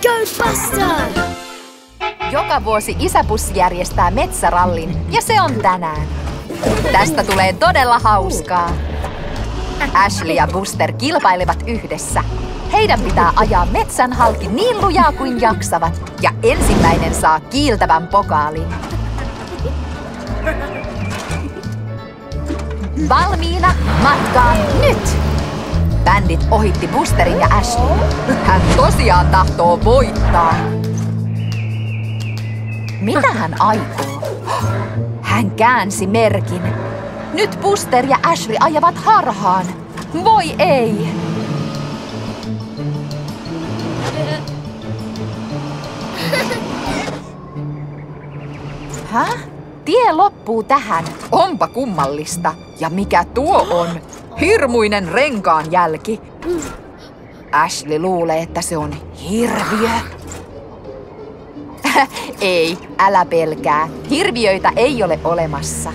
Go Buster! Joka vuosi isäbussi järjestää metsärallin ja se on tänään. Tästä tulee todella hauskaa. Ashley ja Buster kilpailevat yhdessä. Heidän pitää ajaa metsän halki niin lujaa kuin jaksavat ja ensimmäinen saa kiiltävän pokaalin. Valmiina, matkaan nyt! Bändit ohitti Busterin ja Ashley. Hän tosiaan tahtoo voittaa. Mitä hän aikoo? Hän käänsi merkin. Nyt Buster ja Ashley ajavat harhaan. Voi ei! Häh? Tie loppuu tähän. Onpa kummallista. Ja mikä tuo on? Hirmuinen renkaan jälki. Ashley luulee, että se on hirviö. Ei, älä pelkää. Hirviöitä ei ole olemassa.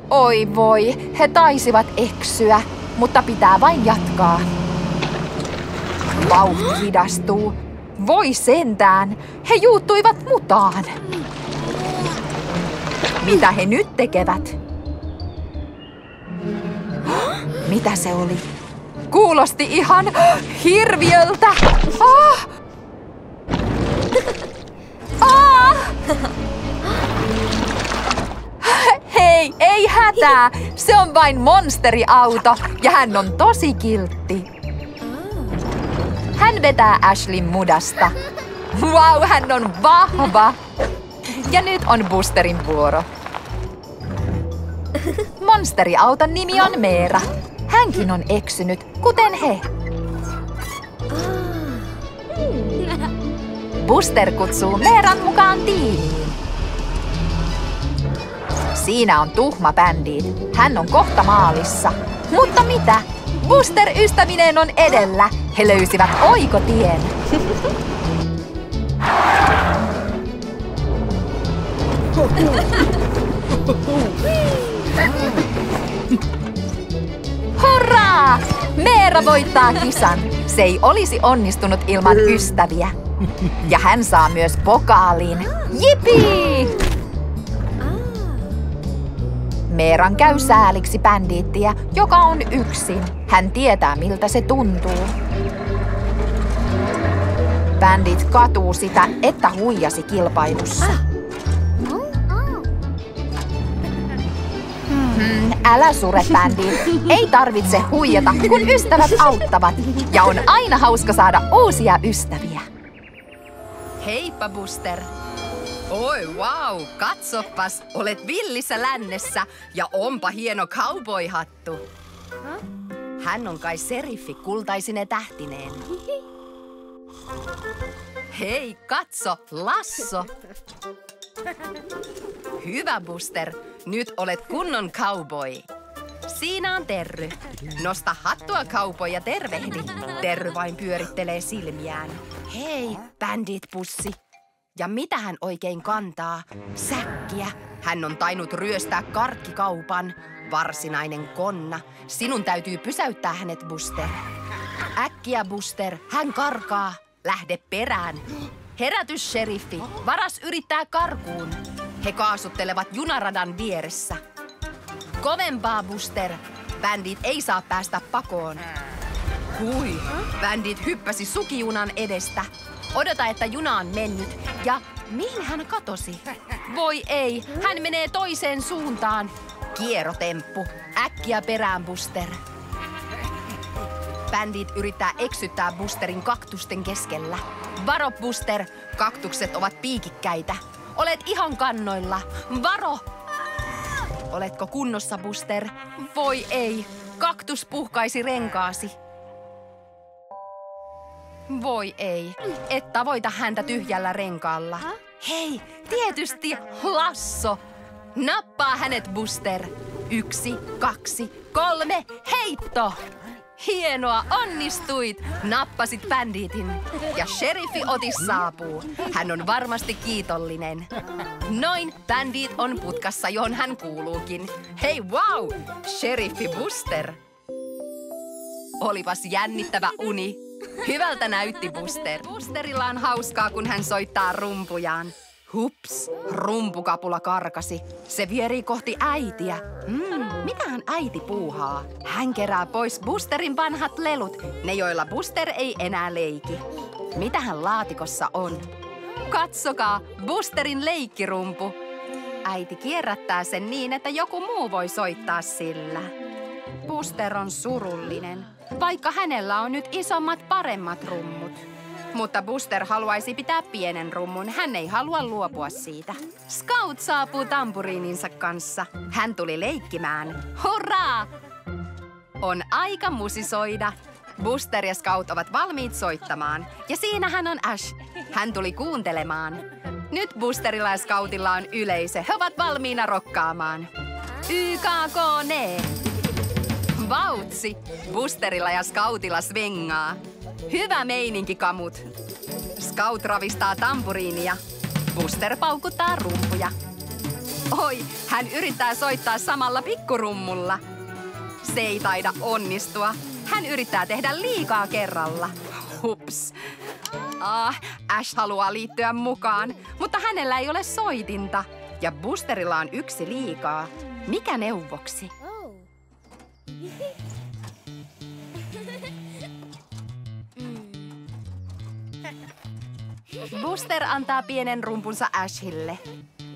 Oi voi, he taisivat eksyä, mutta pitää vain jatkaa. Vauhti hidastuu. Voi sentään, he juuttuivat mutaan. Mitä he nyt tekevät? Mitä se oli? Kuulosti ihan hirviöltä! Ah! Ah! Hei, ei hätää! Se on vain monsteriauto ja hän on tosi kiltti. Hän vetää Ashleyn mudasta. Wow, hän on vahva! Ja nyt on Busterin vuoro. Monsteriauton nimi on Meera. Hänkin on eksynyt, kuten he. Buster kutsuu Meeran mukaan tiimiin. Siinä on tuhma Bandit. Hän on kohta maalissa. Mutta mitä? Buster ystävineen on edellä. He löysivät oikotien. Hurraa! Meera voittaa kisan. Se ei olisi onnistunut ilman ystäviä. Ja hän saa myös pokaalin. Jipii! Meeran käy sääliksi Bandittiä, joka on yksin. Hän tietää, miltä se tuntuu. Bandit katuu sitä, että huijasi kilpailussa. Älä sure, Bandit. Ei tarvitse huijata, kun ystävät auttavat. Ja on aina hauska saada uusia ystäviä. Heippa, Buster. Oi, wow, katsopas, olet villissä lännessä ja onpa hieno cowboy-hattu. Hän on kai seriffi kultaisine tähtineen. Hei, katso, lasso. Hyvä, Buster, nyt olet kunnon cowboy. Siinä on Terry. Nosta hattua, cowboy, ja tervehdi. Terry vain pyörittelee silmiään. Hei, Bandit-pussi. Ja mitä hän oikein kantaa? Säkkiä. Hän on tainnut ryöstää karkkikaupan. Varsinainen konna. Sinun täytyy pysäyttää hänet, Buster. Äkkiä, Buster. Hän karkaa. Lähde perään. Herätys, sheriffi. Varas yrittää karkuun. He kaasuttelevat junaradan vieressä. Kovempaa, Buster. Bandit ei saa päästä pakoon. Hui, Bandit hyppäsi sukijunan edestä. Odota, että juna on mennyt. Ja mihin hän katosi? Voi ei, hän menee toiseen suuntaan. Kierrotemppu. Äkkiä perään, Buster. Bandit yrittää eksyttää Busterin kaktusten keskellä. Varo, Buster. Kaktukset ovat piikikkäitä. Olet ihan kannoilla. Varo! Oletko kunnossa, Buster? Voi ei. Kaktus puhkaisi renkaasi. Voi ei. Et tavoita häntä tyhjällä renkaalla. Hei, tietysti lasso. Nappaa hänet, Buster. 1, 2, 3, heitto! Hienoa, onnistuit! Nappasit Banditin. Ja sheriffi Otis saapuu. Hän on varmasti kiitollinen. Noin, Bandit on putkassa, johon hän kuuluukin. Hei, wow! Sheriffi Buster. Olipas jännittävä uni. Hyvältä näytti Buster. Busterilla on hauskaa, kun hän soittaa rumpujaan. Hups, rumpukapula karkasi. Se vieri kohti äitiä. Mitähän äiti puuhaa? Hän kerää pois Busterin vanhat lelut, ne joilla Buster ei enää leiki. Mitähän laatikossa on? Katsokaa, Busterin leikkirumpu. Äiti kierrättää sen niin, että joku muu voi soittaa sillä. Buster on surullinen, vaikka hänellä on nyt isommat paremmat rummut. Mutta Buster haluaisi pitää pienen rummun. Hän ei halua luopua siitä. Scout saapuu tampuriininsa kanssa. Hän tuli leikkimään. Hurraa! On aika musisoida. Buster ja Scout ovat valmiit soittamaan. Ja siinähän on Ash. Hän tuli kuuntelemaan. Nyt Busterilla ja Scoutilla on yleisö. He ovat valmiina rokkaamaan. YKKNE! Vautsi! Busterilla ja Scoutilla svengaa. Hyvä meininki, kamut. Scout ravistaa tampuriinia. Buster paukuttaa rumpuja. Oi, hän yrittää soittaa samalla pikkurummulla. Se ei taida onnistua. Hän yrittää tehdä liikaa kerralla. Hups. Ash haluaa liittyä mukaan, mutta hänellä ei ole soitinta. Ja Busterilla on yksi liikaa. Mikä neuvoksi? Buster antaa pienen rumpunsa Ashille.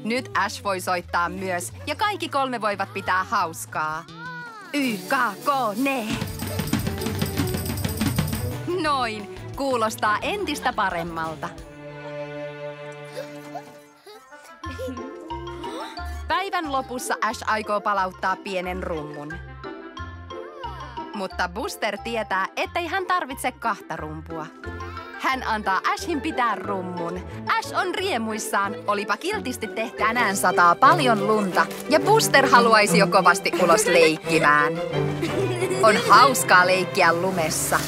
Nyt Ash voi soittaa myös, ja kaikki kolme voivat pitää hauskaa. YKKNE! Noin, kuulostaa entistä paremmalta. Päivän lopussa Ash aikoo palauttaa pienen rummun. Mutta Buster tietää, ettei hän tarvitse kahta rumpua. Hän antaa Ashin pitää rummun. Ash on riemuissaan, olipa kiltisti tehty. Tänään sataa paljon lunta ja Buster haluaisi jo kovasti ulos leikkimään. On hauskaa leikkiä lumessa.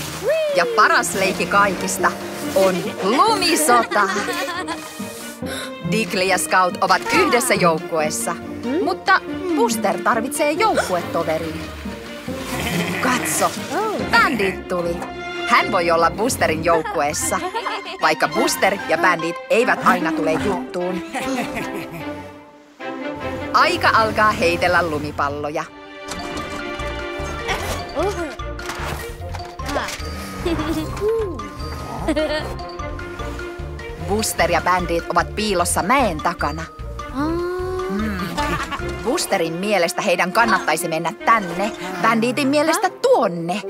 Ja paras leikki kaikista on lumisota. Digley ja Scout ovat yhdessä joukkueessa, mutta Buster tarvitsee joukkuetoverin. Katso, Bandit tuli. Hän voi olla Busterin joukkueessa, vaikka Buster ja Bandit eivät aina tule juttuun. Aika alkaa heitellä lumipalloja. Buster ja Bandit ovat piilossa mäen takana. Busterin mielestä heidän kannattaisi mennä tänne, Banditin mielestä tuonne.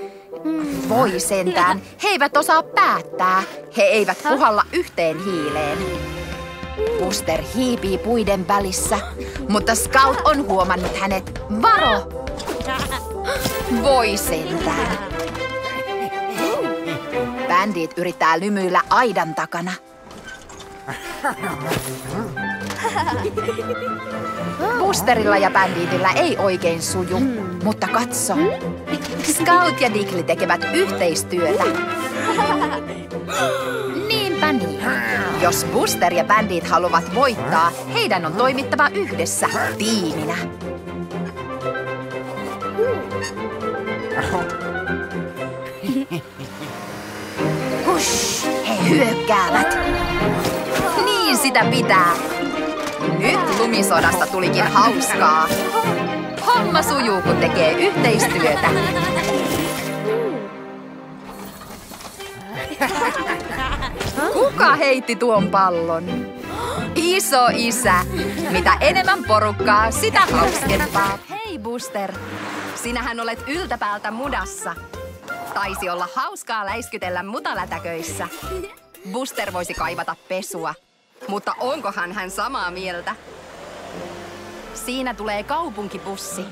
Voi sentään, he eivät osaa päättää. He eivät puhalla yhteen hiileen. Buster hiipii puiden välissä, mutta Scout on huomannut hänet. Varo! Voi sentään. Bandit yrittää lymyillä aidan takana. Busterilla ja Banditilla ei oikein suju, mutta katso. Scout ja Digley tekevät yhteistyötä. Niinpä niin. Jos Buster ja Bandit haluavat voittaa, heidän on toimittava yhdessä, tiiminä. Hush, he hyökkäävät. Niin sitä pitää. Nyt lumisodasta tulikin hauskaa. Homma sujuu, kun tekee yhteistyötä. Kuka heitti tuon pallon? Iso isä. Mitä enemmän porukkaa, sitä hauskempaa. Hei Buster, sinähän olet yltäpäältä mudassa. Taisi olla hauskaa läiskytellä mutalätäköissä. Buster voisi kaivata pesua, mutta onkohan hän samaa mieltä? Siinä tulee kaupunkibussi.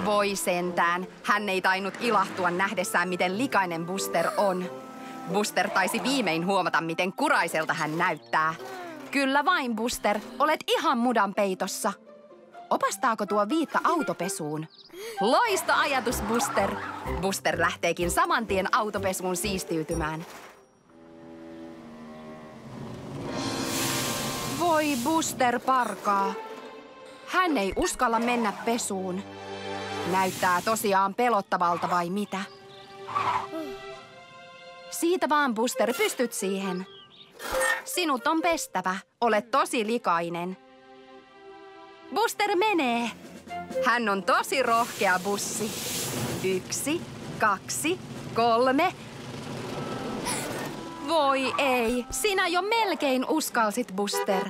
Voi sentään, hän ei tainnut ilahtua nähdessään, miten likainen Buster on. Buster taisi viimein huomata, miten kuraiselta hän näyttää. Kyllä vain, Buster, olet ihan mudan peitossa. Opastaako tuo Viitta autopesuun? Loistoajatus, Buster! Buster lähteekin saman tien autopesuun siistiytymään. Voi Buster parkaa. Hän ei uskalla mennä pesuun. Näyttää tosiaan pelottavalta vai mitä? Siitä vaan, Buster, pystyt siihen. Sinut on pestävä. Olet tosi likainen. Buster menee. Hän on tosi rohkea bussi. 1, 2, 3. Voi ei, sinä jo melkein uskalsit, Buster.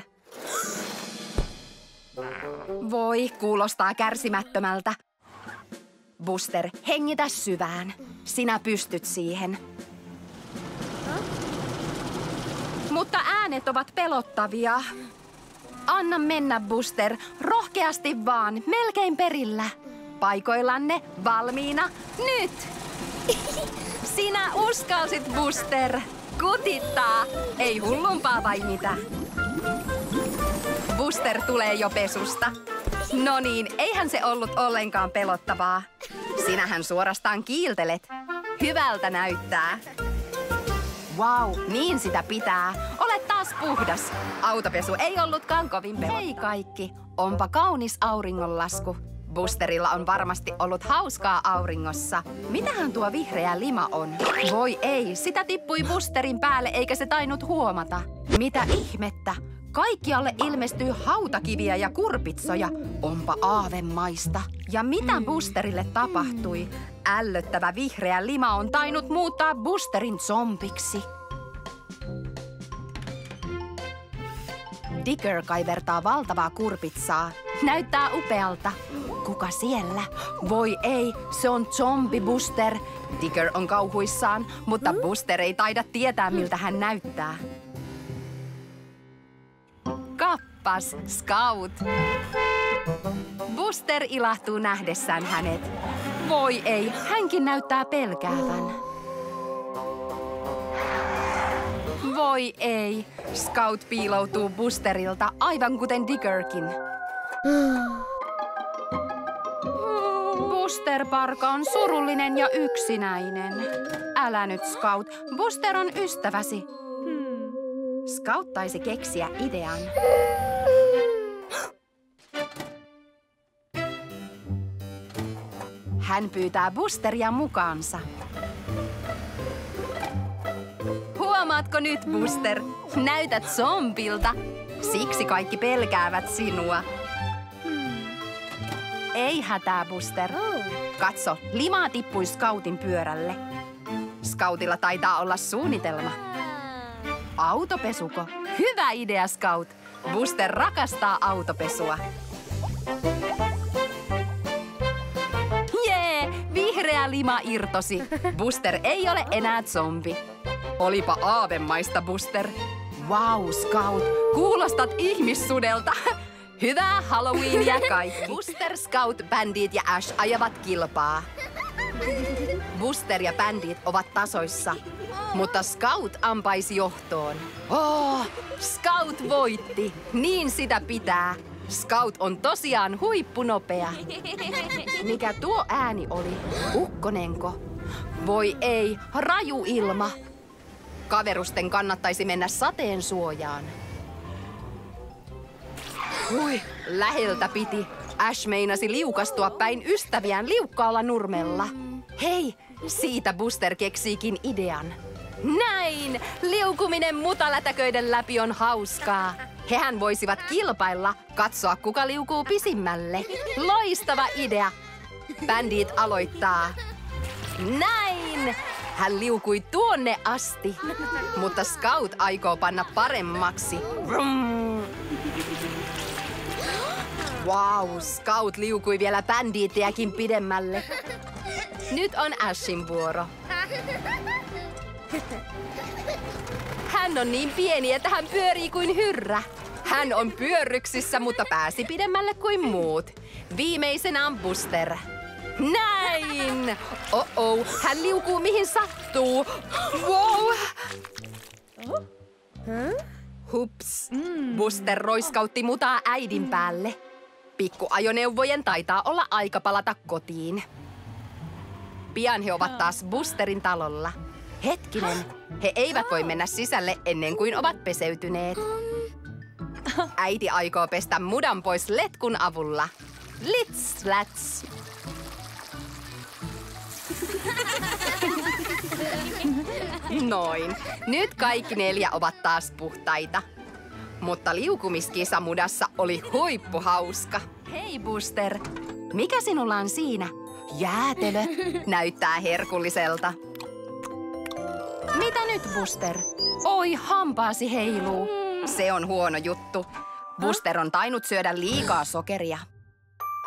Voi, kuulostaa kärsimättömältä. Buster, hengitä syvään. Sinä pystyt siihen. Mutta äänet ovat pelottavia. Anna mennä, Buster. Rohkeasti vaan, melkein perillä. Paikoillanne, valmiina, nyt! Sinä uskalsit, Buster. Kutittaa. Ei hullumpaa vai mitä? Buster tulee jo pesusta. No niin, eihän se ollut ollenkaan pelottavaa. Sinähän suorastaan kiiltelet. Hyvältä näyttää. Vau, niin sitä pitää. Olet taas puhdas. Autopesu ei ollutkaan kovin pelottava. Hei kaikki, onpa kaunis auringonlasku. Busterilla on varmasti ollut hauskaa auringossa. Mitähän tuo vihreä lima on? Voi ei, sitä tippui Busterin päälle eikä se tainnut huomata. Mitä ihmettä? Kaikkialle ilmestyy hautakiviä ja kurpitsoja. Onpa aavemaista. Ja mitä Busterille tapahtui? Ällöttävä vihreä lima on tainnut muuttaa Busterin zombiksi. Digger kaivertaa valtavaa kurpitsaa. Näyttää upealta. Kuka siellä? Voi ei, se on zombi Buster. Digger on kauhuissaan, mutta Buster ei taida tietää, miltä hän näyttää. Kappas, Scout! Buster ilahtuu nähdessään hänet. Voi ei, hänkin näyttää pelkäävän. Voi ei, Scout piiloutuu Busterilta aivan kuten Diggerkin. Buster parka on surullinen ja yksinäinen. Älä nyt, Scout, Buster on ystäväsi. Scout taisi keksiä idean. Hän pyytää Busteria mukaansa. Huomaatko nyt, Buster? Näytät zombilta. Siksi kaikki pelkäävät sinua. Ei hätää, Buster. Katso, limaa tippui Scoutin pyörälle. Scoutilla taitaa olla suunnitelma. Autopesuko? Hyvä idea, Scout. Buster rakastaa autopesua. Jee, vihreä lima irtosi. Buster ei ole enää zombi. Olipa aavemaista, Buster. Wow, Scout, kuulostat ihmissudelta. Hyvää Halloweenia kaikki. Buster, Scout, Bandit ja Ash ajavat kilpaa. Buster ja Bandit ovat tasoissa, mutta Scout ampaisi johtoon. Scout voitti. Niin sitä pitää. Scout on tosiaan huippunopea. Mikä tuo ääni oli? Ukkonenko? Voi ei, raju ilma. Kaverusten kannattaisi mennä sateen suojaan. Hui, läheltä piti. Ash meinasi liukastua päin ystäviään liukkaalla nurmella. Hei, siitä Buster keksiikin idean. Näin! Liukuminen mutalätäköiden läpi on hauskaa. Hehän voisivat kilpailla, katsoa kuka liukuu pisimmälle. Loistava idea! Bandit aloittaa. Näin! Hän liukui tuonne asti, mutta Scout aikoo panna paremmaksi. Vroom. Wow, Scout liukui vielä Bandittiäkin pidemmälle. Nyt on Ashin vuoro. Hän on niin pieni, että hän pyörii kuin hyrrä. Hän on pyörryksissä, mutta pääsi pidemmälle kuin muut. Viimeisenä on Buster. Näin! Hän liukuu mihin sattuu. Wow! Hups! Buster roiskautti mutaa äidin päälle. Pikkuajoneuvojen taitaa olla aika palata kotiin. Pian he ovat taas Busterin talolla. Hetkinen, he eivät voi mennä sisälle ennen kuin ovat peseytyneet. Äiti aikoo pestä mudan pois letkun avulla. Lits, läts. Noin. Nyt kaikki 4 ovat taas puhtaita. Mutta liukumiskisa mudassa oli huippuhauska. Hei Buster, mikä sinulla on siinä? Jäätelö. Näyttää herkulliselta. Mitä nyt, Buster? Oi, hampaasi heiluu. Se on huono juttu. Buster on tainnut syödä liikaa sokeria.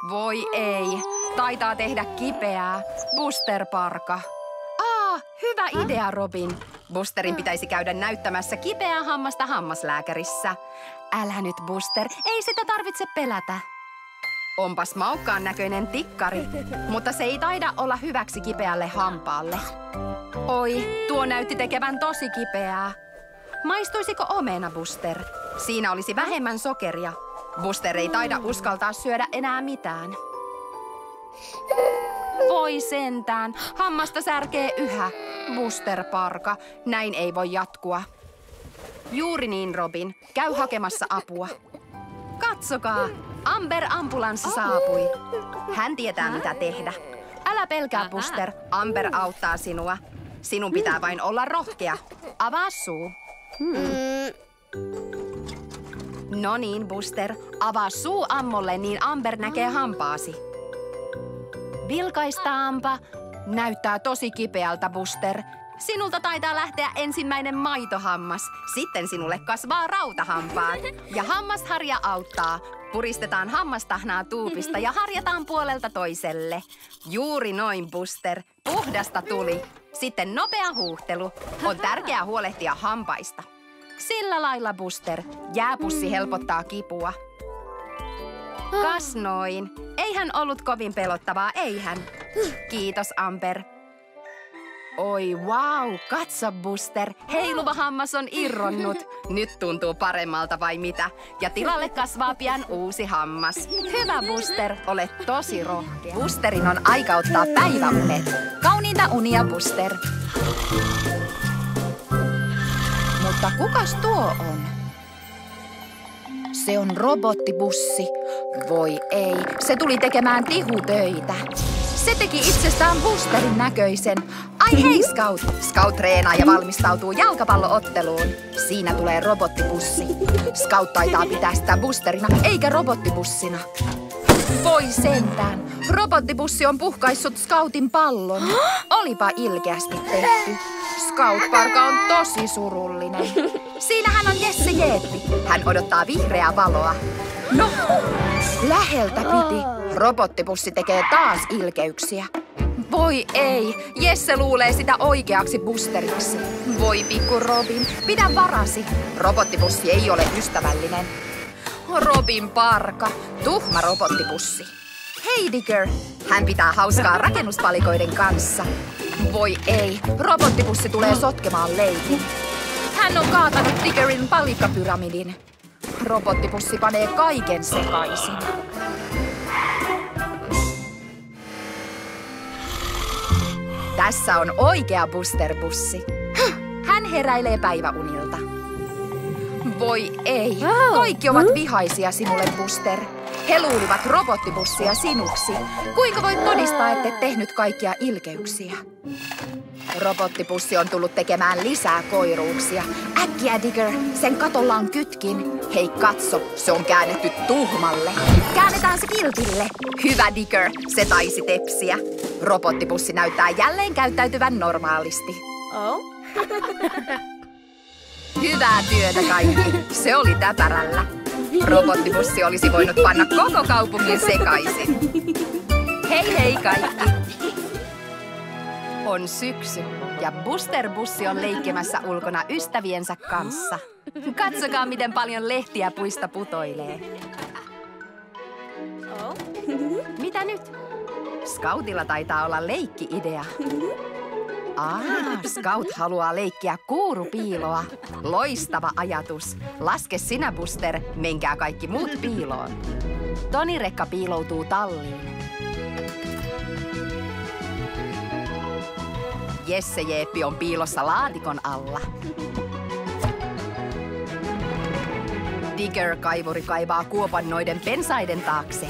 Voi ei, taitaa tehdä kipeää. Buster parka. Hyvä idea, Robin. Busterin pitäisi käydä näyttämässä kipeää hammasta hammaslääkärissä. Älä nyt, Buster, ei sitä tarvitse pelätä. Onpas maukkaan näköinen tikkari, mutta se ei taida olla hyväksi kipeälle hampaalle. Oi, tuo näytti tekevän tosi kipeää. Maistuisiko omena, Buster? Siinä olisi vähemmän sokeria. Buster ei taida uskaltaa syödä enää mitään. Voi sentään, hammasta särkee yhä. Buster parka, näin ei voi jatkua. Juuri niin, Robin. Käy hakemassa apua. Katsokaa, Amber-ambulanssi saapui. Hän tietää, mitä tehdä. Älä pelkää, Buster. Amber auttaa sinua. Sinun pitää vain olla rohkea. Avaa suu. No niin, Buster. Avaa suu ammolle, niin Amber näkee hampaasi. Vilkaistaanpa. Näyttää tosi kipeältä, Buster. Sinulta taitaa lähteä ensimmäinen maitohammas. Sitten sinulle kasvaa rautahampaat. Ja hammasharja auttaa. Puristetaan hammastahnaa tuupista ja harjataan puolelta toiselle. Juuri noin, Buster. Puhdasta tuli. Sitten nopea huuhtelu. On tärkeää huolehtia hampaista. Sillä lailla, Buster. Jääpussi helpottaa kipua. Kas noin. Eihän ollut kovin pelottavaa, eihän? Kiitos, Amber. Oi wow, katso Buster. Heiluva hammas on irronnut. Nyt tuntuu paremmalta vai mitä? Ja tilalle kasvaa pian uusi hammas. Hyvä Buster, olet tosi rohkea. Busterin on aika ottaa päiväunet. Kauniita unia, Buster. Mutta kukas tuo on? Se on robottibussi. Voi ei, se tuli tekemään tihutöitä. Se teki itsestään Busterin näköisen. Ai hei, Scout! Scout treenaa ja valmistautuu jalkapallootteluun. Siinä tulee robottibussi. Scout taitaa pitää sitä Busterina, eikä robottibussina. Voi sentään. Robottibussi on puhkaissut Scoutin pallon. Olipa ilkeästi tehty. Scout-parka on tosi surullinen. Siinähän on Jesse Jeeppi. Hän odottaa vihreää valoa. No, läheltä piti. Robottibussi tekee taas ilkeyksiä. Voi ei, Jesse luulee sitä oikeaksi Busteriksi. Voi pikku Robin, pidä varasi. Robottibussi ei ole ystävällinen. Robin parka, tuhma robottibussi. Hei Digger, hän pitää hauskaa rakennuspalikoiden kanssa. Voi ei, robottibussi tulee sotkemaan leikin. Hän on kaatanut Diggerin palikkapyramidin. Robottibussi panee kaiken sekaisin. Tässä on oikea Buster-bussi. Hän heräilee päiväunilta. Voi ei, kaikki ovat vihaisia sinulle, Buster. He luulivat robottibussia sinuksi. Kuinka voit todistaa, ettet tehnyt kaikkia ilkeyksiä? Robottibussi on tullut tekemään lisää koiruuksia. Äkkiä, Digger, sen katolla on kytkin. Hei, katso, se on käännetty tuhmalle. Käännetään se kiltille. Hyvä, Digger, se taisi tepsiä. Robottibussi näyttää jälleen käyttäytyvän normaalisti. Hyvää työtä kaikki. Se oli täpärällä. Robottibussi olisi voinut panna koko kaupungin sekaisin. Hei hei kaikki. On syksy ja Buster-bussi on leikkimässä ulkona ystäviensä kanssa. Katsokaa, miten paljon lehtiä puista putoilee. Mitä nyt? Scoutilla taitaa olla leikki-idea. Scout haluaa leikkiä kuurupiiloa. Loistava ajatus. Laske sinä, Buster, menkää kaikki muut piiloon. Toni-rekka piiloutuu talliin. Jesse-Jeeppi on piilossa laatikon alla. Digger-kaivuri kaivaa kuopan noiden pensaiden taakse.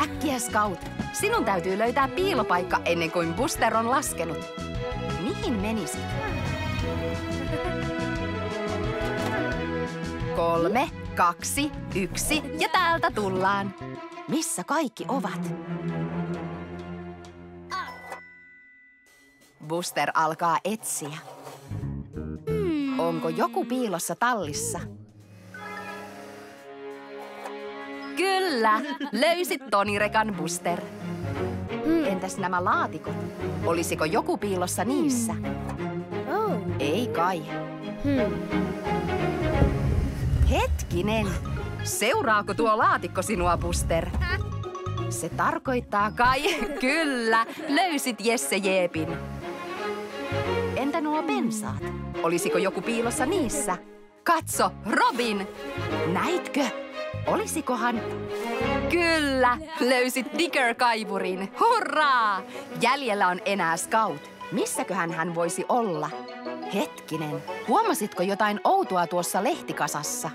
Äkkiä, Scout! Sinun täytyy löytää piilopaikka ennen kuin Buster on laskenut. Mihin menisit? 3, 2, 1 ja täältä tullaan. Missä kaikki ovat? Buster alkaa etsiä. Onko joku piilossa tallissa? Kyllä, löysit Toni-rekan, Buster. Entäs nämä laatikot? Olisiko joku piilossa niissä? Ei kai. Hetkinen, seuraako tuo laatikko sinua, Buster? Se tarkoittaa kai, kyllä, löysit Jesse-Jeepin. Entä nuo pensaat? Olisiko joku piilossa niissä? Katso, Robin! Näitkö? Olisikohan? Kyllä, löysit Digger-kaivurin. Hurraa! Jäljellä on enää Scout. Missäköhän hän voisi olla? Hetkinen, huomasitko jotain outoa tuossa lehtikasassa?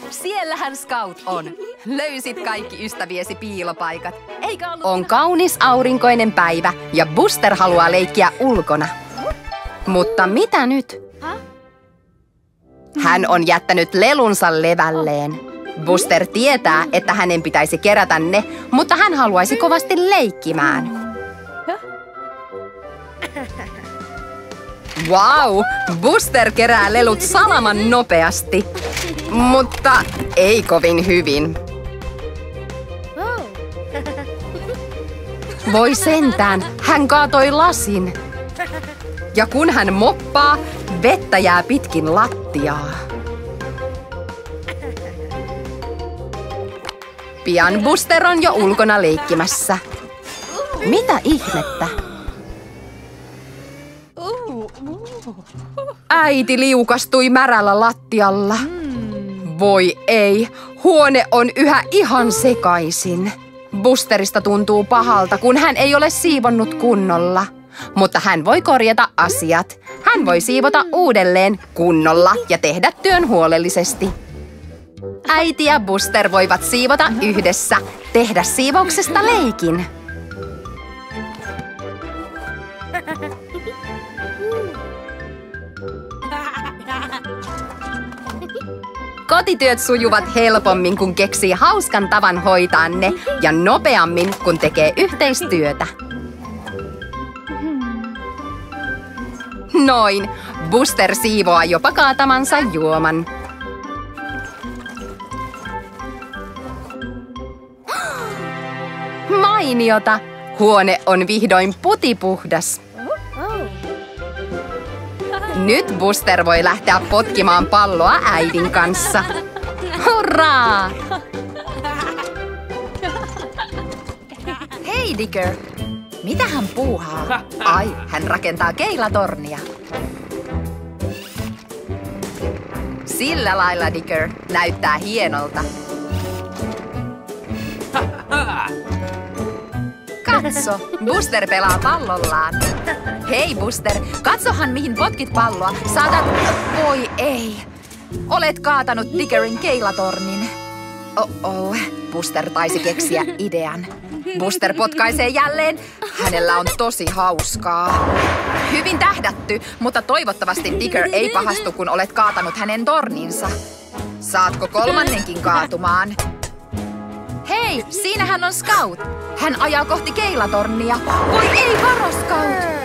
Siellähän Scout on. Löysit kaikki ystäviesi piilopaikat. Eikä ollut... On kaunis aurinkoinen päivä ja Buster haluaa leikkiä ulkona. Mutta mitä nyt? Hän on jättänyt lelunsa levälleen. Buster tietää, että hänen pitäisi kerätä ne, mutta hän haluaisi kovasti leikkimään. Wow! Buster kerää lelut salaman nopeasti, mutta ei kovin hyvin. Voi sentään, hän kaatoi lasin. Ja kun hän moppaa, vettä jää pitkin lattiaa. Pian Buster on jo ulkona leikkimässä. Mitä ihmettä? Äiti liukastui märällä lattialla. Voi ei, huone on yhä ihan sekaisin. Busterista tuntuu pahalta, kun hän ei ole siivonnut kunnolla. Mutta hän voi korjata asiat. Hän voi siivota uudelleen kunnolla ja tehdä työn huolellisesti. Äiti ja Buster voivat siivota yhdessä, tehdä siivouksesta leikin. Kotityöt sujuvat helpommin, kun keksii hauskan tavan hoitaa ne ja nopeammin, kun tekee yhteistyötä. Noin, Buster siivoaa jopa kaatamansa juoman. Mainiota! Huone on vihdoin putipuhdas. Nyt Buster voi lähteä potkimaan palloa äidin kanssa. Hurraa! Hei, Digger! Mitä hän puuhaa? Ai, hän rakentaa keilatornia. Sillä lailla, Digger. Näyttää hienolta. Katso, Buster pelaa pallollaan. Hei Buster, katsohan mihin potkit palloa. Saatat... Voi ei. Olet kaatanut Diggerin keilatornin. Oh, Buster taisi keksiä idean. Buster potkaisee jälleen. Hänellä on tosi hauskaa. Hyvin tähdätty, mutta toivottavasti Digger ei pahastu, kun olet kaatanut hänen torninsa. Saatko kolmannenkin kaatumaan? Hei, siinähän on Scout. Hän ajaa kohti keilatornia. Voi ei, varo Scout!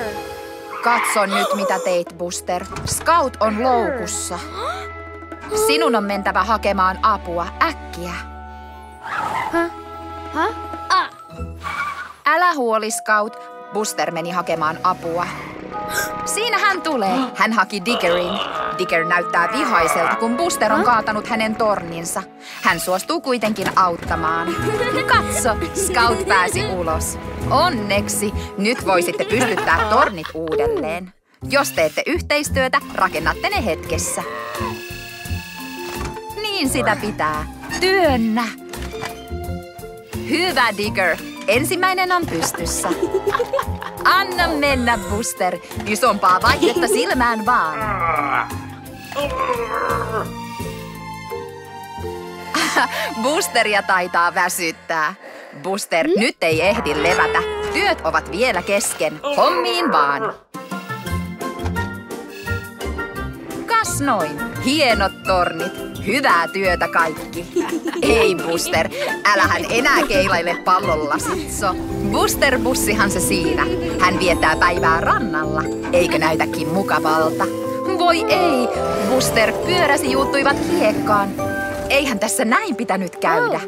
Katso nyt, mitä teit, Buster. Scout on loukussa. Sinun on mentävä hakemaan apua äkkiä. Älä huoli, Scout. Buster meni hakemaan apua. Siinä hän tulee. Hän haki Diggerin. Digger näyttää vihaiselta, kun Buster on kaatanut hänen torninsa. Hän suostuu kuitenkin auttamaan. Katso, Scout pääsi ulos. Onneksi, nyt voisitte pystyttää tornit uudelleen. Jos teette yhteistyötä, rakennatte ne hetkessä. Niin sitä pitää. Työnnä. Hyvä, Digger. Ensimmäinen on pystyssä. Anna mennä, Buster. Isompaa vaihetta silmään vaan. Busteria taitaa väsyttää. Buster, nyt ei ehdi levätä. Työt ovat vielä kesken. Hommiin vaan. Kas noin. Hienot tornit. Hyvää työtä kaikki. Ei, Buster. Älähän enää keilaile pallolasitso. Buster-bussihan se siinä. Hän viettää päivää rannalla. Eikö näytäkin mukavalta? Voi ei. Buster pyöräsi juuttuivat hiekkaan. Eihän tässä näin pitänyt käydä.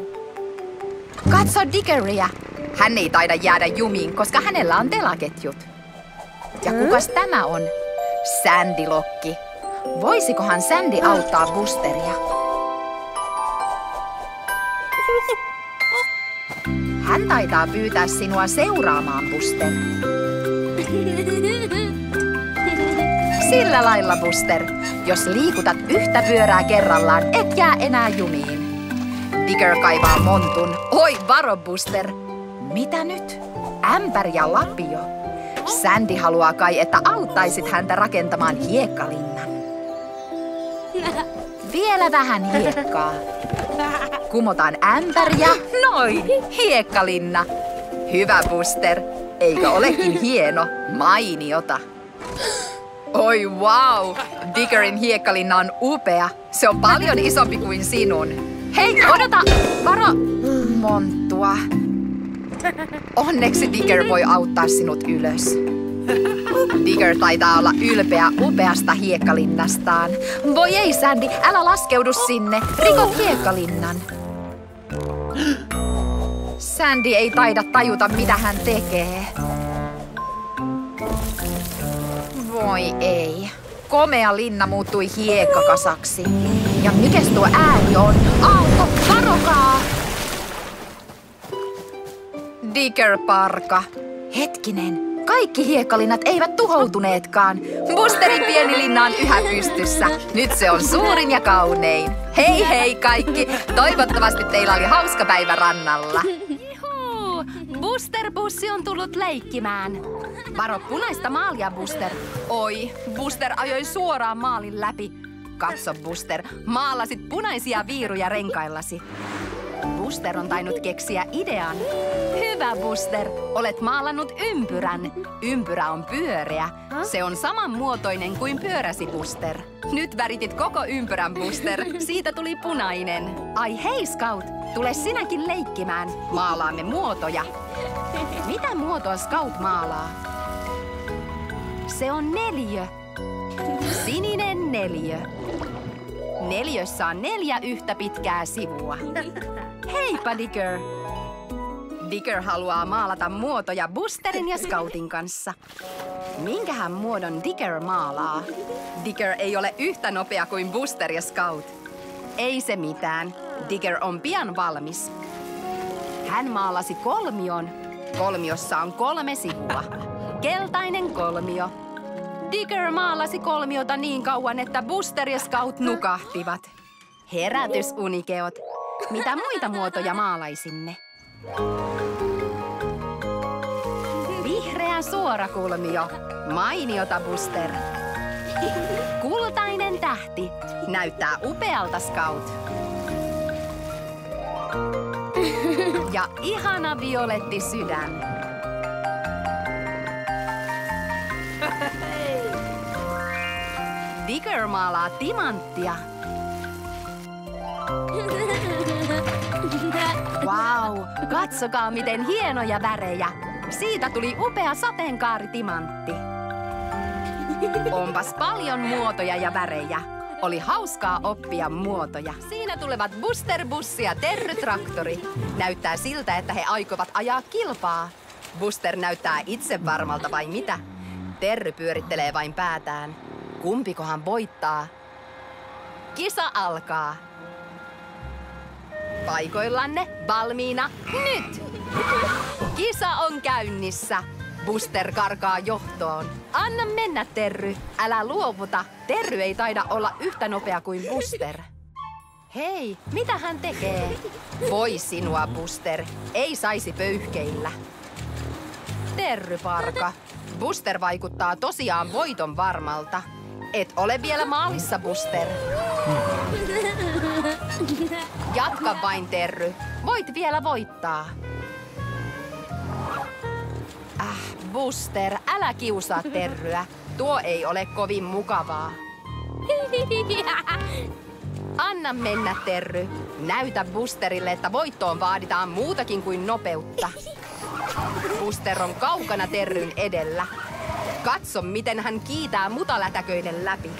Katso Diggeria. Hän ei taida jäädä jumiin, koska hänellä on telaketjut. Ja kukas tämä on? Sandy-lokki. Voisikohan Sandy auttaa Busteria? Hän taitaa pyytää sinua seuraamaan, Buster. Sillä lailla, Buster. Jos liikutat yhtä pyörää kerrallaan, et jää enää jumiin. Digger kaivaa montun. Oi, varo, Buster. Mitä nyt? Ämpäri ja lapio. Sandy haluaa kai, että auttaisit häntä rakentamaan hiekkalinnan. Vielä vähän hiekkaa. Kumotaan ämpäri ja noin, hiekkalinna. Hyvä, Buster. Eikö olekin hieno? Mainiota. Oi wow! Diggerin hiekkalinna on upea. Se on paljon isompi kuin sinun. Hei, odota! Varo! Monttua. Onneksi Digger voi auttaa sinut ylös. Digger taitaa olla ylpeä upeasta hiekkalinnastaan. Voi ei, Sandy, älä laskeudu sinne. Rikot hiekkalinnan. Sandy ei taida tajuta, mitä hän tekee. Voi ei. Komea linna muuttui hiekkakasaksi. Ja mikäs tuo ääni on? Auto, varokaa! Digger-parka. Hetkinen. Kaikki hiekkalinnat eivät tuhoutuneetkaan. Busterin pieni linna on yhä pystyssä. Nyt se on suurin ja kaunein. Hei hei kaikki! Toivottavasti teillä oli hauska päivä rannalla. Juhu! Buster-bussi on tullut leikkimään. Varo punaista maalia, Buster. Oi, Buster ajoi suoraan maalin läpi. Katso, Buster, maalasit punaisia viiruja renkaillasi. Buster on tainnut keksiä idean. Hyvä, Buster. Olet maalannut ympyrän. Ympyrä on pyöreä. Se on samanmuotoinen kuin pyöräsi, Buster. Nyt väritit koko ympyrän, Buster. Siitä tuli punainen. Ai hei, Scout. Tule sinäkin leikkimään. Maalaamme muotoja. Mitä muotoa Scout maalaa? Se on neliö. Sininen neliö. Neliössä on 4 yhtä pitkää sivua. Heippa, Digger! Digger haluaa maalata muotoja Busterin ja Scoutin kanssa. Minkähän muodon Digger maalaa? Digger ei ole yhtä nopea kuin Buster ja Scout. Ei se mitään. Digger on pian valmis. Hän maalasi kolmion. Kolmiossa on 3 sivua. Keltainen kolmio. Digger maalasi kolmiota niin kauan, että Buster ja Scout nukahtivat. Herätysunikeot. Mitä muita muotoja maalaisimme? Vihreä suorakulmio. Mainiota, Buster. Kultainen tähti. Näyttää upealta, Scout. Ja ihana violetti sydän. Digger maalaa timanttia. Wow, katsokaa miten hienoja värejä. Siitä tuli upea sateenkaaritimantti. Onpas paljon muotoja ja värejä. Oli hauskaa oppia muotoja. Siinä tulevat Buster-bussi ja Terry-traktori. Näyttää siltä, että he aikovat ajaa kilpaa. Buster näyttää itsevarmalta vai mitä? Terry pyörittelee vain päätään. Kumpikohan voittaa? Kisa alkaa. Paikoillanne, valmiina, nyt! Kisa on käynnissä. Buster karkaa johtoon. Anna mennä, Terry. Älä luovuta. Terry ei taida olla yhtä nopea kuin Buster. Hei, mitä hän tekee? Voi sinua, Buster. Ei saisi pöyhkeillä. Terryparka. Buster vaikuttaa tosiaan voiton varmalta. Et ole vielä maalissa, Buster. Jatka vain, Terry. Voit vielä voittaa. Buster, älä kiusaa Terryä. Tuo ei ole kovin mukavaa. Anna mennä, Terry. Näytä Busterille, että voittoon vaaditaan muutakin kuin nopeutta. Buster on kaukana Terryn edellä. Katso, miten hän kiitää mutalätäköiden läpi.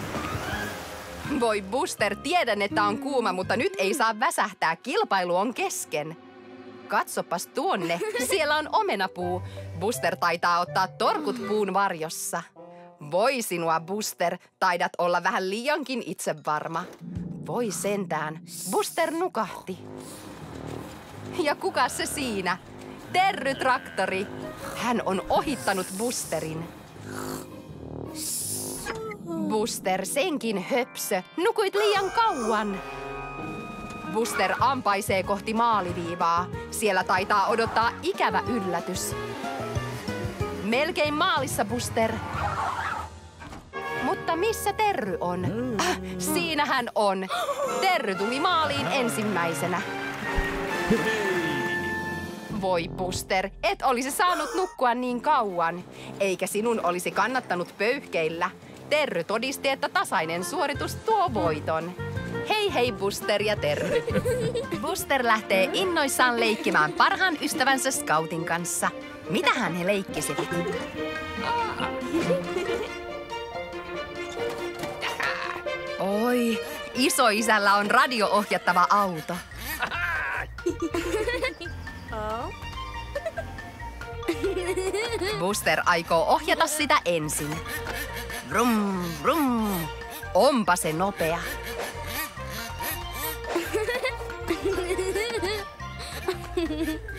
Voi Buster, tiedän, että on kuuma, mutta nyt ei saa väsähtää. Kilpailu on kesken. Katsopas tuonne. Siellä on omenapuu. Buster taitaa ottaa torkut puun varjossa. Voi sinua, Buster. Taidat olla vähän liiankin itsevarma. Voi sentään. Buster nukahti. Ja kuka se siinä? Terry-traktori. Hän on ohittanut Busterin. Buster, senkin höpsö. Nukuit liian kauan. Buster ampaisee kohti maaliviivaa. Siellä taitaa odottaa ikävä yllätys. Melkein maalissa, Buster. Mutta missä Terry on? Siinä hän on. Terry tuli maaliin ensimmäisenä. Voi Buster, et olisi saanut nukkua niin kauan. Eikä sinun olisi kannattanut pöyhkeillä. Terry todisti, että tasainen suoritus tuo voiton. Hei hei Buster ja Terry. Buster lähtee innoissaan leikkimään parhaan ystävänsä Scoutin kanssa. Mitähän he leikkisivät? Oi, isoisällä on radio-ohjattava auto. Buster aikoo ohjata sitä ensin. Vrum, vrum. Onpa se nopea.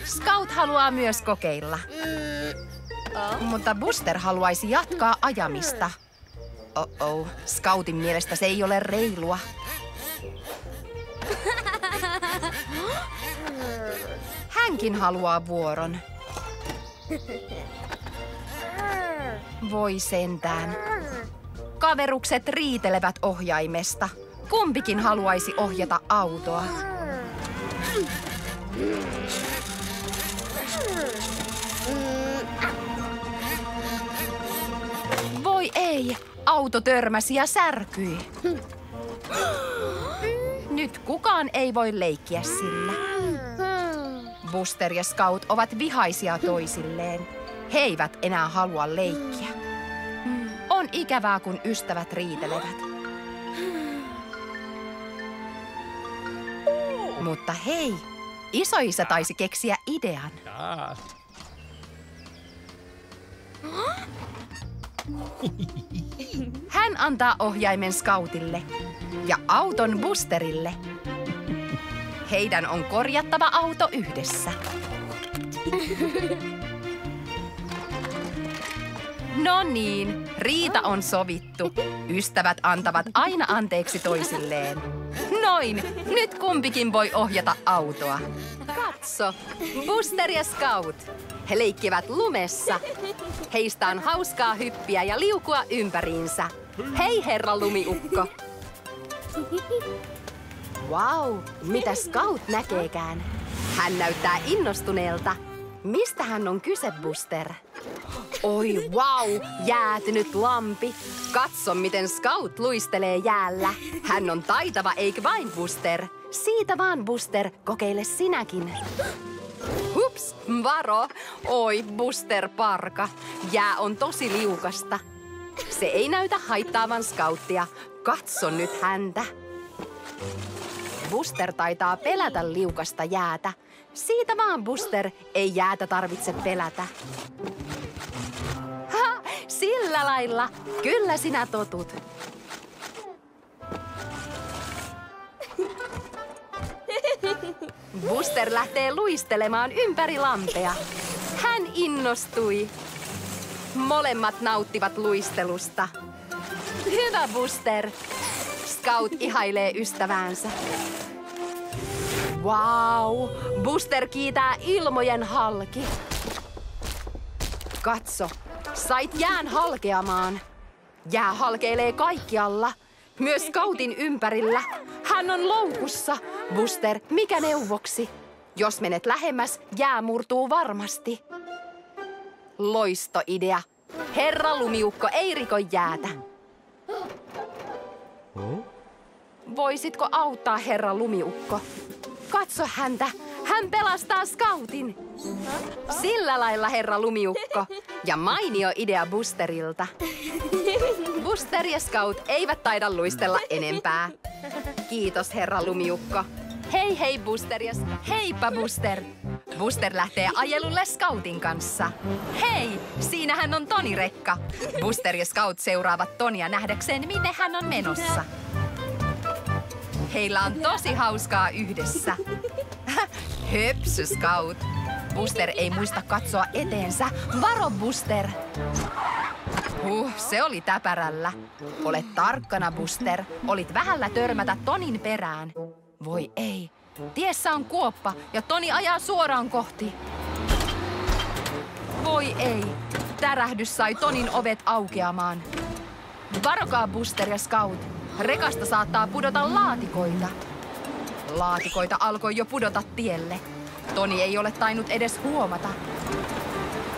Scout haluaa myös kokeilla. Mutta Buster haluaisi jatkaa ajamista. Oh-oh, Scoutin mielestä se ei ole reilua. Hänkin haluaa vuoron. Voi sentään. Kaverukset riitelevät ohjaimesta. Kumpikin haluaisi ohjata autoa. Voi ei, auto törmäsi ja särkyi. Nyt kukaan ei voi leikkiä sillä. Buster ja Scout ovat vihaisia toisilleen. He eivät enää halua leikkiä. On ikävää, kun ystävät riitelevät. Mutta hei, isoisä taisi keksiä idean. Hän antaa ohjaimen Scoutille ja auton Busterille. Heidän on korjattava auto yhdessä. No niin, riita on sovittu. Ystävät antavat aina anteeksi toisilleen. Noin, nyt kumpikin voi ohjata autoa. Katso, Buster ja Scout. He leikkivät lumessa. Heistä on hauskaa hyppiä ja liukua ympäriinsä. Hei herra lumiukko. Wow, mitä Scout näkeekään? Hän näyttää innostuneelta. Mistä hän on kyse, Buster? Oi wow, jäätynyt lampi. Katso, miten Scout luistelee jäällä. Hän on taitava, eikö vain, Buster? Siitä vaan, Buster, kokeile sinäkin. Hups, varo. Oi, Buster parka. Jää on tosi liukasta. Se ei näytä haittaavan Scouttia. Katso nyt häntä. Buster taitaa pelätä liukasta jäätä. Siitä vaan, Buster, ei jäätä tarvitse pelätä. Ha, sillä lailla. Kyllä sinä totut. Buster lähtee luistelemaan ympäri lampea. Hän innostui. Molemmat nauttivat luistelusta. Hyvä, Buster. Scout ihailee ystäväänsä. Wow! Buster kiitää ilmojen halki. Katso, sait jään halkeamaan. Jää halkeilee kaikkialla, myös Scoutin ympärillä. Hän on loukussa. Buster, mikä neuvoksi? Jos menet lähemmäs, jää murtuu varmasti. Loistoidea. Herra Lumiukko ei riko jäätä. Voisitko auttaa herra Lumiukko? Katso häntä. Hän pelastaa Scoutin. Sillä lailla, herra Lumiukko. Ja mainio idea Busterilta. Buster ja Scout eivät taida luistella enempää. Kiitos, herra Lumiukko. Hei hei, Buster ja heippa, Buster. Buster lähtee ajelulle Scoutin kanssa. Hei, siinähän on Toni-rekka. Buster ja Scout seuraavat Tonia nähdäkseen, minne hän on menossa. Heillä on tosi hauskaa yhdessä. Höpsy, Scout. Buster ei muista katsoa eteensä. Varo, Buster. Se oli täpärällä. Ole tarkkana, Buster. Olit vähällä törmätä Tonin perään. Voi ei. Tiessä on kuoppa ja Toni ajaa suoraan kohti. Voi ei. Tärähdys sai Tonin ovet aukeamaan. Varokaa, Buster ja Scout. Rekasta saattaa pudota laatikoita. Laatikoita alkoi jo pudota tielle. Toni ei ole tainnut edes huomata.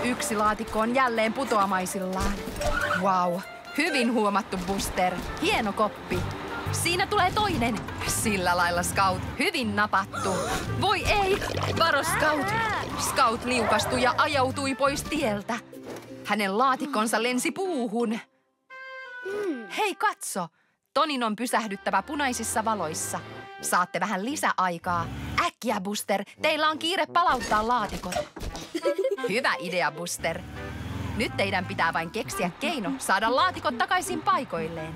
Yksi laatikko on jälleen putoamaisillaan. Wow, hyvin huomattu, Buster. Hieno koppi. Siinä tulee toinen. Sillä lailla, Scout. Hyvin napattu. Voi ei! Varo, Scout! Scout liukastui ja ajautui pois tieltä. Hänen laatikkonsa lensi puuhun. Hei, katso! Tonin on pysähdyttävä punaisissa valoissa. Saatte vähän lisäaikaa. Äkkiä, Buster. Teillä on kiire palauttaa laatikot. Hyvä idea, Buster. Nyt teidän pitää vain keksiä keino saada laatikot takaisin paikoilleen.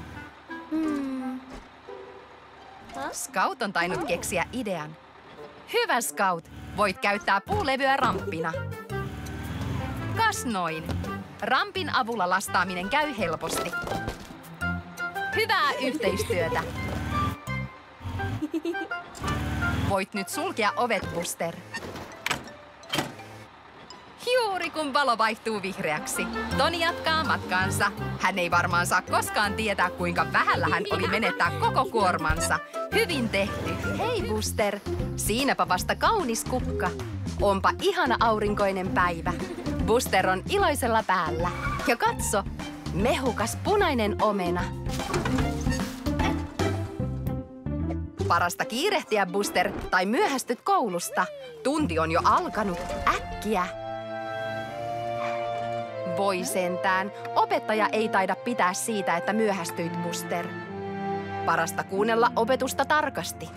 Scout on tainnut keksiä idean. Hyvä, Scout. Voit käyttää puulevyä ramppina. Kas noin. Rampin avulla lastaaminen käy helposti. Hyvää yhteistyötä. Voit nyt sulkea ovet, Buster. Juuri kun valo vaihtuu vihreäksi, Toni jatkaa matkaansa. Hän ei varmaan saa koskaan tietää, kuinka vähällä hän oli menettää koko kuormansa. Hyvin tehty. Hei, Buster. Siinäpä vasta kaunis kukka. Onpa ihana aurinkoinen päivä. Buster on iloisella päällä. Ja katso, mehukas punainen omena. Parasta kiirehtiä, Buster, tai myöhästyt koulusta. Tunti on jo alkanut. Äkkiä! Voi sentään. Opettaja ei taida pitää siitä, että myöhästyit, Buster. Parasta kuunnella opetusta tarkasti.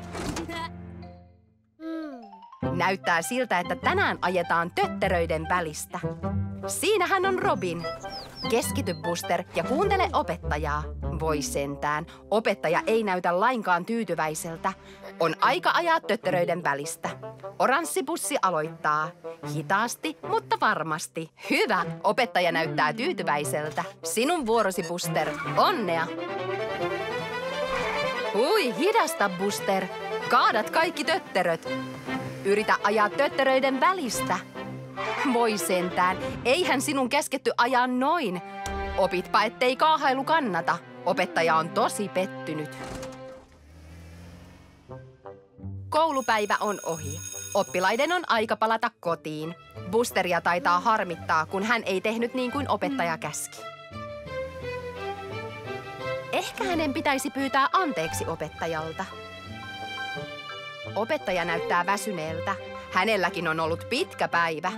Näyttää siltä, että tänään ajetaan tötteröiden välistä. Siinähän on Robin. Keskity, Buster, ja kuuntele opettajaa. Voi sentään. Opettaja ei näytä lainkaan tyytyväiseltä. On aika ajaa tötteröiden välistä. Oranssi bussi aloittaa. Hitaasti, mutta varmasti. Hyvä. Opettaja näyttää tyytyväiseltä. Sinun vuorosi, Buster. Onnea. Hidasta, Buster. Kaadat kaikki tötteröt. Yritä ajaa tötteröiden välistä. Voi sentään. Eihän sinun käsketty ajaa noin. Opitpa, ettei kaahailu kannata. Opettaja on tosi pettynyt. Koulupäivä on ohi. Oppilaiden on aika palata kotiin. Busteria taitaa harmittaa, kun hän ei tehnyt niin kuin opettaja käski. Ehkä hänen pitäisi pyytää anteeksi opettajalta. Opettaja näyttää väsyneeltä. Hänelläkin on ollut pitkä päivä.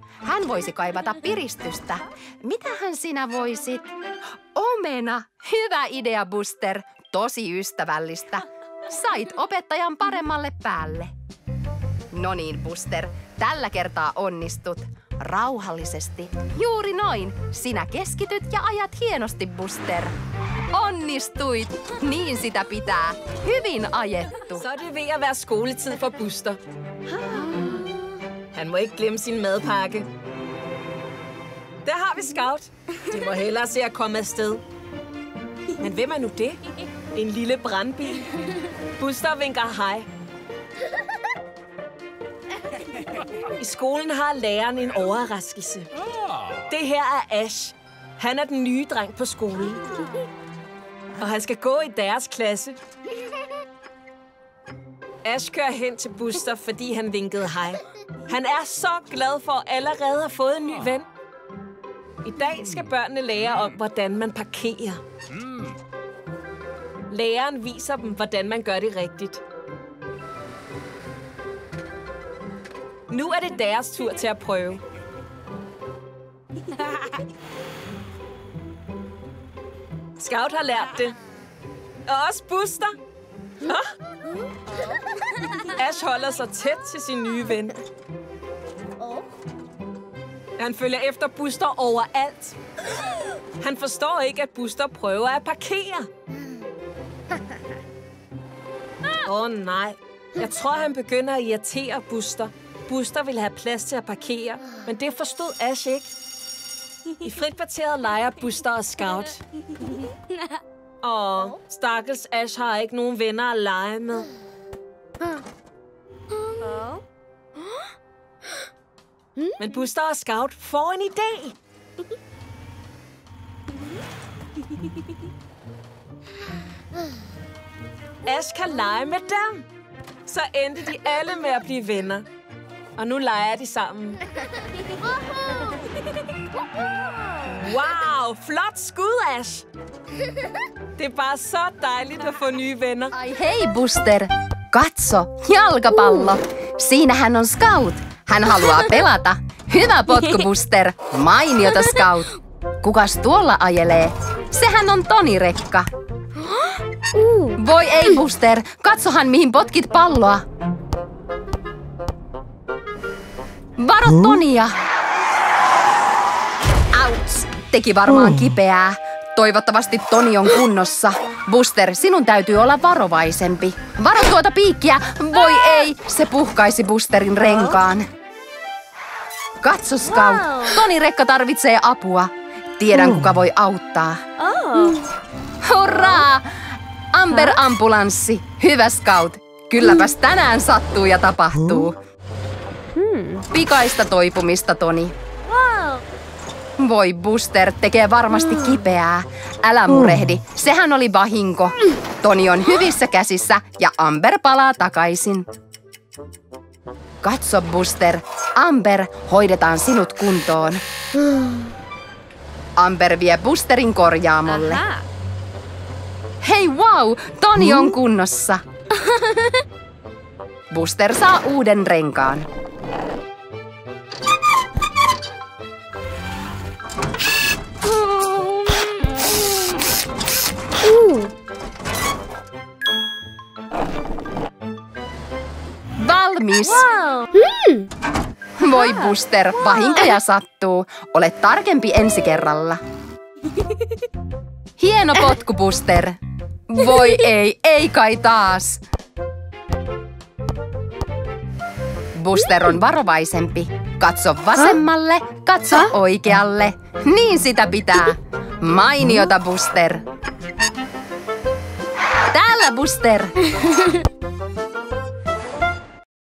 Hän voisi kaivata piristystä. Mitähän sinä voisit? Omena! Hyvä idea, Buster. Tosi ystävällistä. Sait opettajan paremmalle päälle. No niin, Buster. Tällä kertaa onnistut. Rauhallisesti. Juuri noin. Sinä keskityt ja ajat hienosti, Buster. Onnistuit. Niin sitä pitää. Hyvin ajettu. Så er det ved at være skoletid for Buster. Han må ikke glemme sin madpakke. Der har vi Scout. Det må hellere se at komme afsted. Men hvem er nu det? En lille brandbil. Buster vinker hej. I skolen har læreren en overraskelse. Det her er Ash. Han er den nye dreng på skolen. Og han skal gå i deres klasse. Ash kører hen til Buster, fordi han vinkede hej. Han er så glad for allerede at have fået en ny ven. I dag skal børnene lære om, hvordan man parkerer. Læreren viser dem, hvordan man gør det rigtigt. Nu er det deres tur til at prøve. Scout har lært det. Og også Buster. Ash holder sig tæt til sin nye ven. Han følger efter Buster overalt. Han forstår ikke, at Buster prøver at parkere. Nej. Jeg tror, han begynder at irritere Buster. Buster vil have plads til at parkere, men det forstod Ash ikke. I frikvarteret leger Buster og Scout. Stakkels Ash har ikke nogen venner at lege med. Men Buster og Scout får en idé. Ash kan lege med dem. Så endte de alle med at blive venner. Og nu leger de sammen. Wow, flot skud, Ash. Det er bare så dejligt at få nye venner. Ai hei, Buster. Katso, jalkapallo. Siinähän on Scout. Hän haluaa pelata. Hyvä potku, Buster. Mainiota, Scout. Kukas tuolla ajelee? Sehän on Toni-rekka. Voi ei, Buster. Katsohan, mihin potkit palloa. Varo Tonia. Auts. Teki varmaan kipeää. Toivottavasti Toni on kunnossa. Buster, sinun täytyy olla varovaisempi. Varo tuota piikkiä. Voi ei, se puhkaisi Busterin renkaan. Katso, Scout. Toni-rekka tarvitsee apua. Tiedän, kuka voi auttaa. Hurraa! Amber-ambulanssi. Hyvä, Scout. Kylläpäs tänään sattuu ja tapahtuu. Pikaista toipumista, Toni. Voi, Buster, tekee varmasti kipeää. Älä murehdi, sehän oli vahinko. Toni on hyvissä käsissä ja Amber palaa takaisin. Katso, Buster. Amber, hoidetaan sinut kuntoon. Amber vie Busterin korjaamolle. Hei, wow! Toni on kunnossa. Buster saa uuden renkaan. Valmis! Voi, Buster, vahinkoja sattuu. Ole tarkempi ensi kerralla. Hieno potku, Buster. Voi ei kai taas. Buster on varovaisempi. Katso vasemmalle, katso oikealle. Niin sitä pitää. Mainiota, Buster. Täällä, Buster.